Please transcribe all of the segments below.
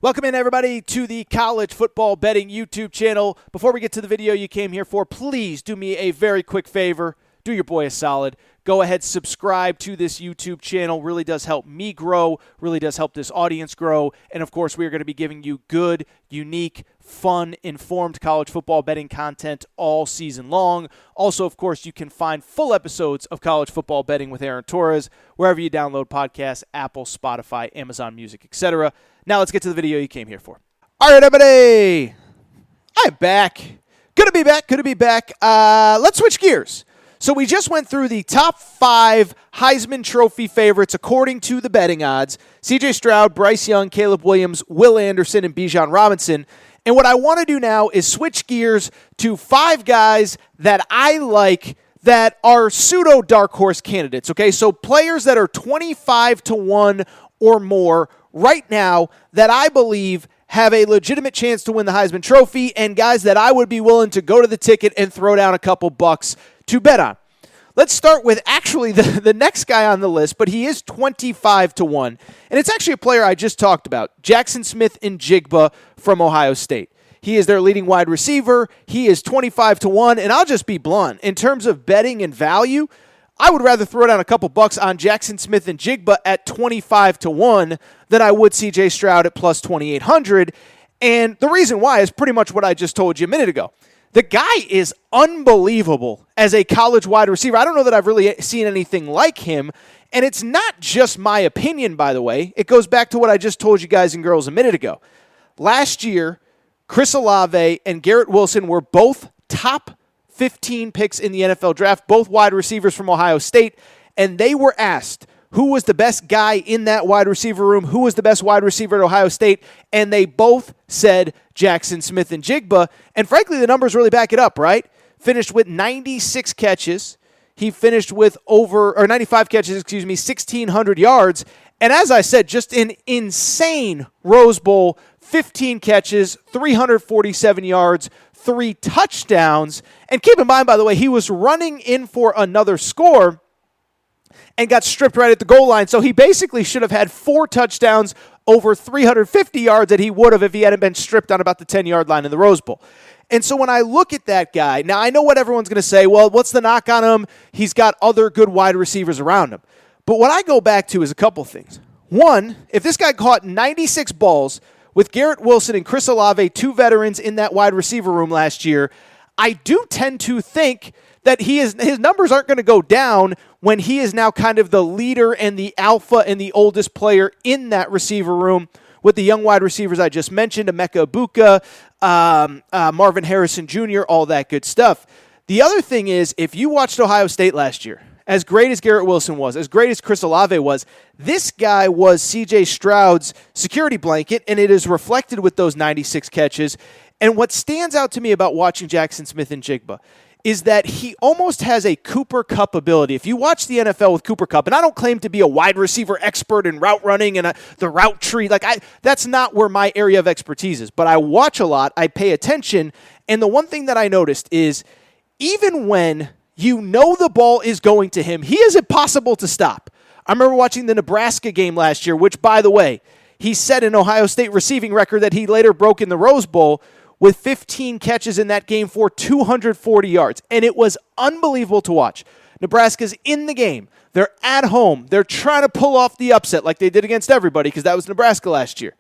Welcome in, everybody, to the College Football Betting YouTube channel. Before we get to the video you came here for, please do me a very quick favor. Do your boy a solid. Go ahead, subscribe to this YouTube channel. Really does help me grow, really does help this audience grow. And, of course, we are going to be giving you good, unique, fun, informed college football betting content all season long. Also, of course, you can find full episodes of College Football Betting with Aaron Torres wherever you download podcasts, Apple, Spotify, Amazon Music, etc. Now let's get to the video you came here for. All right, everybody. I'm back. Good to be back. Let's switch gears. So we just went through the top 5 Heisman Trophy favorites according to the betting odds. C.J. Stroud, Bryce Young, Caleb Williams, Will Anderson, and Bijan Robinson. And what I want to do now is switch gears to 5 guys that I like that are pseudo dark horse candidates. Okay, so players that are 25-1 or more right now that I believe have a legitimate chance to win the Heisman Trophy, and guys that I would be willing to go to the ticket and throw down a couple bucks to bet on. Let's start with actually the next guy on the list, but he is 25-1. And it's actually a player I just talked about, Jackson Smith-Njigba from Ohio State. He is their leading wide receiver. He is 25-1, and I'll just be blunt. In terms of betting and value, I would rather throw down a couple bucks on Jackson Smith-Njigba at 25-1 than I would C.J. Stroud at plus 2,800. And the reason why is pretty much what I just told you a minute ago. The guy is unbelievable as a college wide receiver. I don't know that I've really seen anything like him. And it's not just my opinion, by the way. It goes back to what I just told you guys and girls a minute ago. Last year, Chris Alave and Garrett Wilson were both top 15 picks in the NFL draft, both wide receivers from Ohio State. And they were asked who was the best guy in that wide receiver room, who was the best wide receiver at Ohio State, and they both said Jackson Smith-Njigba. And frankly, the numbers really back it up, right? Finished with 96 catches. He finished with 95 catches, 1,600 yards. And as I said, just an insane Rose Bowl, 15 catches, 347 yards, 3 touchdowns. And keep in mind, by the way, he was running in for another score and got stripped right at the goal line. So he basically should have had 4 touchdowns over 350 yards that he would have if he hadn't been stripped on about the 10-yard line in the Rose Bowl. And so when I look at that guy, now I know what everyone's going to say, well, what's the knock on him? He's got other good wide receivers around him. But what I go back to is a couple things. One, if this guy caught 96 balls with Garrett Wilson and Chris Alave, 2 veterans in that wide receiver room last year, I do tend to think that his numbers aren't going to go down when he is now kind of the leader and the alpha and the oldest player in that receiver room with the young wide receivers I just mentioned, Emeka Egbuka, Marvin Harrison Jr., all that good stuff. The other thing is, if you watched Ohio State last year, as great as Garrett Wilson was, as great as Chris Olave was, this guy was C.J. Stroud's security blanket, and it is reflected with those 96 catches. And what stands out to me about watching Jackson Smith-Njigba is that he almost has a Cooper Kupp ability. If you watch the NFL with Cooper Kupp, and I don't claim to be a wide receiver expert in route running and the route tree, that's not where my area of expertise is, but I watch a lot, I pay attention, and the one thing that I noticed is even when you know the ball is going to him, he is impossible to stop. I remember watching the Nebraska game last year, which, by the way, he set an Ohio State receiving record that he later broke in the Rose Bowl with 15 catches in that game for 240 yards. And it was unbelievable to watch. Nebraska's in the game. They're at home. They're trying to pull off the upset like they did against everybody because that was Nebraska last year.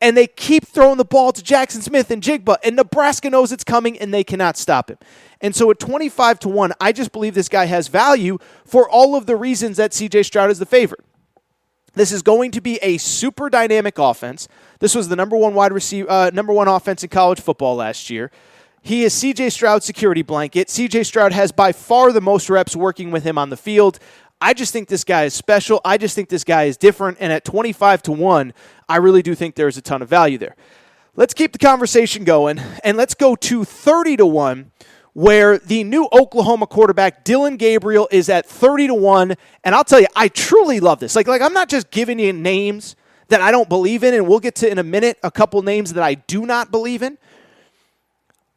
And they keep throwing the ball to Jackson Smith-Njigba, and Nebraska knows it's coming, and they cannot stop him. And so at 25-1, I just believe this guy has value for all of the reasons that C.J. Stroud is the favorite. This is going to be a super dynamic offense. This was the number one offense in college football last year. He is C.J. Stroud's security blanket. C.J. Stroud has by far the most reps working with him on the field. I just think this guy is special. I just think this guy is different. And at 25-1, I really do think there's a ton of value there. Let's keep the conversation going, and let's go to 30-1, where the new Oklahoma quarterback, Dillon Gabriel, is at 30-1. And I'll tell you, I truly love this. Like I'm not just giving you names that I don't believe in, and we'll get to in a minute a couple names that I do not believe in.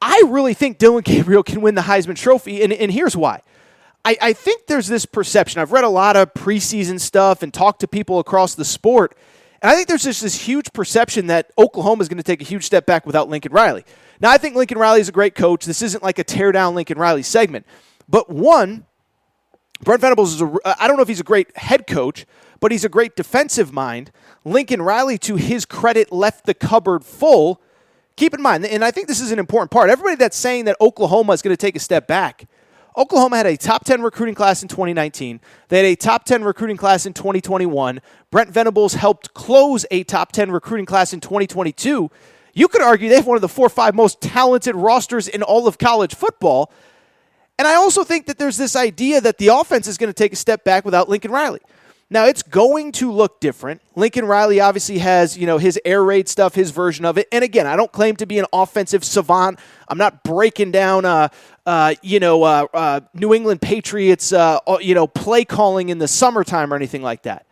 I really think Dillon Gabriel can win the Heisman Trophy, and here's why. I think there's this perception. I've read a lot of preseason stuff and talked to people across the sport, And I think there's just this huge perception that Oklahoma is going to take a huge step back without Lincoln Riley. Now, I think Lincoln Riley is a great coach. This isn't like a tear-down Lincoln Riley segment. But one, Brent Venables I don't know if he's a great head coach, but he's a great defensive mind. Lincoln Riley, to his credit, left the cupboard full. Keep in mind, and I think this is an important part, everybody that's saying that Oklahoma is going to take a step back, Oklahoma had a top 10 recruiting class in 2019. They had a top 10 recruiting class in 2021. Brent Venables helped close a top 10 recruiting class in 2022. You could argue they have one of the 4 or 5 most talented rosters in all of college football. And I also think that there's this idea that the offense is going to take a step back without Lincoln Riley. Now, it's going to look different. Lincoln Riley obviously has, his air raid stuff, his version of it. And again, I don't claim to be an offensive savant. I'm not breaking down, New England Patriots, play calling in the summertime or anything like that.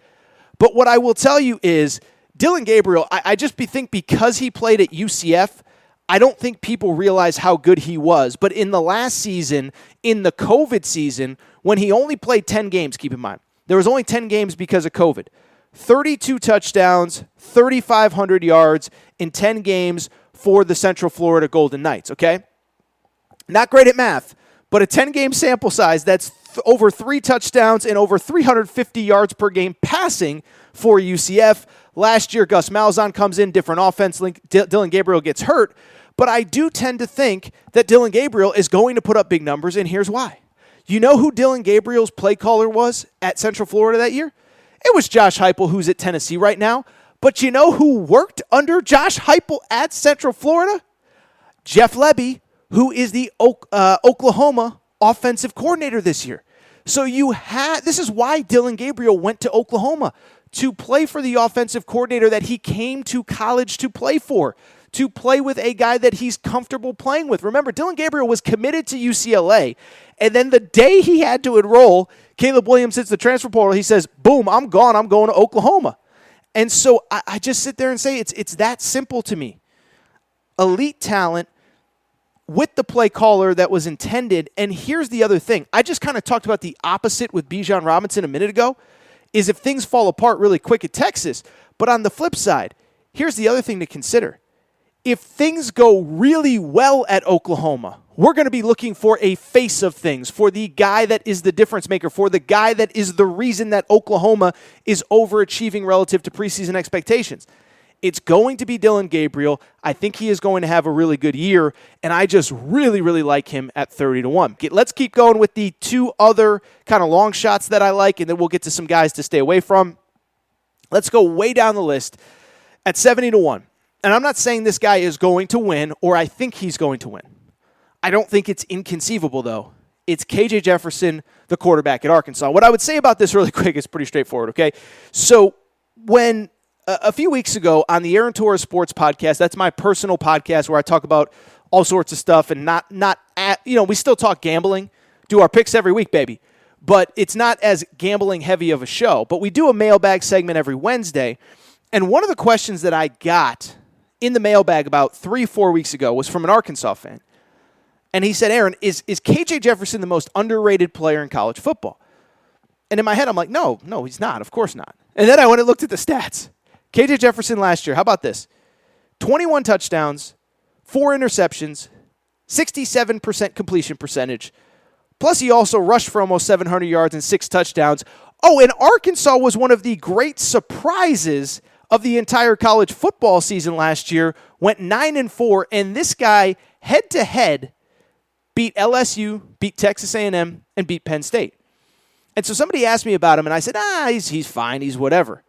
But what I will tell you is Dillon Gabriel, I just think because he played at UCF, I don't think people realize how good he was. But in the last season, in the COVID season, when he only played 10 games, keep in mind, there was only 10 games because of COVID. 32 touchdowns, 3,500 yards in 10 games for the Central Florida Golden Knights, okay? Not great at math, but a 10-game sample size, that's over 3 touchdowns and over 350 yards per game passing for UCF. Last year, Gus Malzahn comes in, different offense. Dillon Gabriel gets hurt. But I do tend to think that Dillon Gabriel is going to put up big numbers, and here's why. You know who Dillon Gabriel's play caller was at Central Florida that year? It was Josh Heupel, who's at Tennessee right now. But you know who worked under Josh Heupel at Central Florida? Jeff Lebby, who is the Oklahoma offensive coordinator this year. So this is why Dillon Gabriel went to Oklahoma, to play for the offensive coordinator that he came to college to play for, to play with a guy that he's comfortable playing with. Remember, Dillon Gabriel was committed to UCLA, and then the day he had to enroll, Caleb Williams hits the transfer portal. He says, boom, I'm gone. I'm going to Oklahoma. And so I just sit there and say it's that simple to me. Elite talent with the play caller that was intended. And here's the other thing. I just kind of talked about the opposite with Bijan Robinson a minute ago, is if things fall apart really quick at Texas. But on the flip side, here's the other thing to consider. If things go really well at Oklahoma, we're going to be looking for a face of things, for the guy that is the difference maker, for the guy that is the reason that Oklahoma is overachieving relative to preseason expectations. It's going to be Dillon Gabriel. I think he is going to have a really good year, and I just really, really like him at 30-1. Let's keep going with the 2 other kind of long shots that I like, and then we'll get to some guys to stay away from. Let's go way down the list at 70-1. And I'm not saying this guy is going to win, or I think he's going to win. I don't think it's inconceivable, though. It's KJ Jefferson, the quarterback at Arkansas. What I would say about this really quick is pretty straightforward, okay? So when a few weeks ago on the Aaron Torres Sports Podcast, that's my personal podcast where I talk about all sorts of stuff and we still talk gambling, do our picks every week, baby. But it's not as gambling heavy of a show. But we do a mailbag segment every Wednesday. And one of the questions that I got in the mailbag about 3-4 weeks ago was from an Arkansas fan. And he said, Aaron, is KJ Jefferson the most underrated player in college football? And in my head, I'm like, no, he's not. Of course not. And then I went and looked at the stats. KJ Jefferson last year, how about this? 21 touchdowns, 4 interceptions, 67% completion percentage. Plus, he also rushed for almost 700 yards and 6 touchdowns. Oh, and Arkansas was one of the great surprises of the entire college football season last year, went 9-4, and this guy, head-to-head, beat LSU, beat Texas A&M, and beat Penn State. And so somebody asked me about him, and I said, he's fine, he's whatever.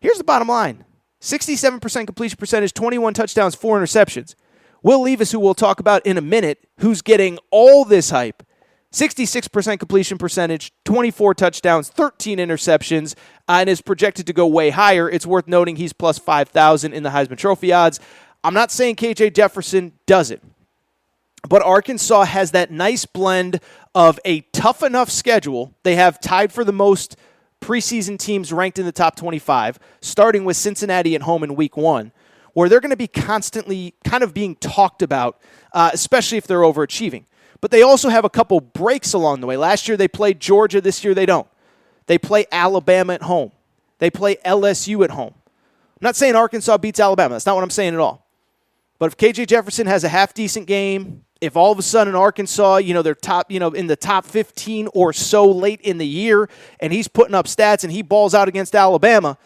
Here's the bottom line. 67% completion percentage, 21 touchdowns, 4 interceptions. Will Levis, who we'll talk about in a minute, who's getting all this hype, 66% completion percentage, 24 touchdowns, 13 interceptions, and is projected to go way higher. It's worth noting he's plus 5,000 in the Heisman Trophy odds. I'm not saying KJ Jefferson does it. But Arkansas has that nice blend of a tough enough schedule. They have tied for the most preseason teams ranked in the top 25, starting with Cincinnati at home in week 1, where they're going to be constantly kind of being talked about, especially if they're overachieving. But they also have a couple breaks along the way. Last year they played Georgia. This year they don't. They play Alabama at home. They play LSU at home. I'm not saying Arkansas beats Alabama. That's not what I'm saying at all. But if KJ Jefferson has a half-decent game, if all of a sudden Arkansas, they're top, in the top 15 or so late in the year, and he's putting up stats and he balls out against Alabama,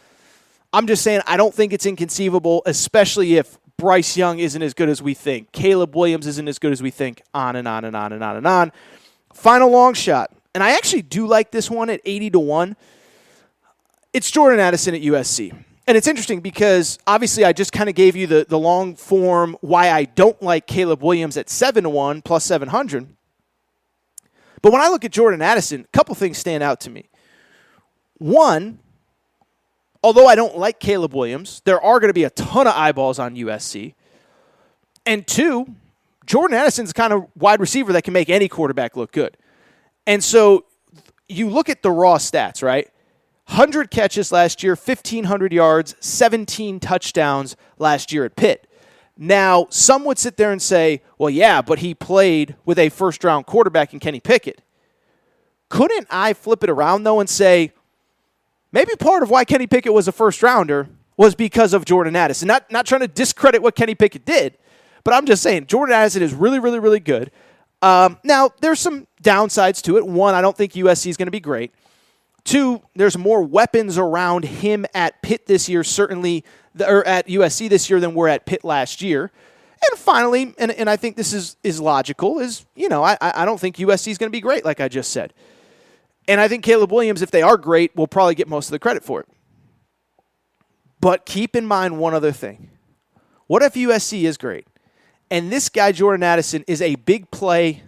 I'm just saying I don't think it's inconceivable, especially if Bryce Young isn't as good as we think. Caleb Williams isn't as good as we think. On and on and on and on and on. Final long shot. And I actually do like this one at 80-1. It's Jordan Addison at USC. And it's interesting because obviously I just kind of gave you the long form why I don't like Caleb Williams at 7-1 plus 700. But when I look at Jordan Addison, a couple things stand out to me. One, although I don't like Caleb Williams, there are going to be a ton of eyeballs on USC. And two, Jordan Addison's the kind of wide receiver that can make any quarterback look good. And so you look at the raw stats, right? 100 catches last year, 1,500 yards, 17 touchdowns last year at Pitt. Now, some would sit there and say, well, yeah, but he played with a first-round quarterback in Kenny Pickett. Couldn't I flip it around, though, and say, maybe part of why Kenny Pickett was a first-rounder was because of Jordan Addison. Not trying to discredit what Kenny Pickett did, but I'm just saying Jordan Addison is really, really, really good. Now, there's some downsides to it. One, I don't think USC is going to be great. Two, there's more weapons around him at Pitt this year, certainly, or at USC this year than were at Pitt last year. And finally, and I think this is logical, is, I don't think USC is going to be great, like I just said. And I think Caleb Williams, if they are great, will probably get most of the credit for it. But keep in mind one other thing. What if USC is great? And this guy, Jordan Addison, is a big play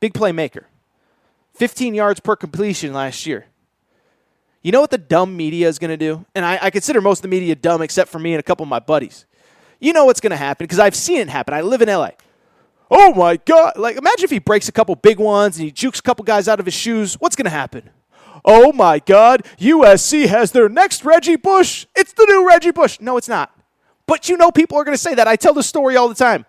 maker. 15 yards per completion last year. You know what the dumb media is going to do? And I consider most of the media dumb except for me and a couple of my buddies. You know what's going to happen because I've seen it happen. I live in LA. Oh, my God. Like, imagine if he breaks a couple big ones and he jukes a couple guys out of his shoes. What's going to happen? Oh, my God. USC has their next Reggie Bush. It's the new Reggie Bush. No, it's not. But people are going to say that. I tell this story all the time.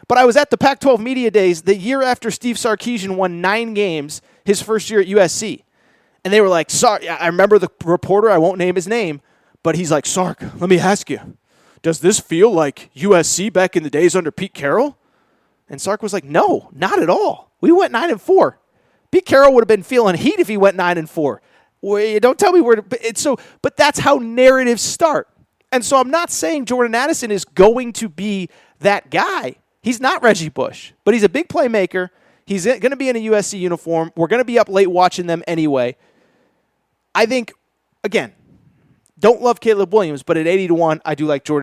But I was at the Pac-12 Media Days the year after Steve Sarkisian won 9 games his first year at USC. And they were like, Sark, I remember the reporter, I won't name his name, but he's like, Sark, let me ask you, does this feel like USC back in the days under Pete Carroll? And Sark was like, no, not at all. We went 9-4. Pete Carroll would have been feeling heat if he went 9-4. Well, don't tell me where to, but that's how narratives start. And so I'm not saying Jordan Addison is going to be that guy. He's not Reggie Bush, but he's a big playmaker. He's going to be in a USC uniform. We're going to be up late watching them anyway. I think, again, don't love Caleb Williams, but at 80-1, I do like Jordan.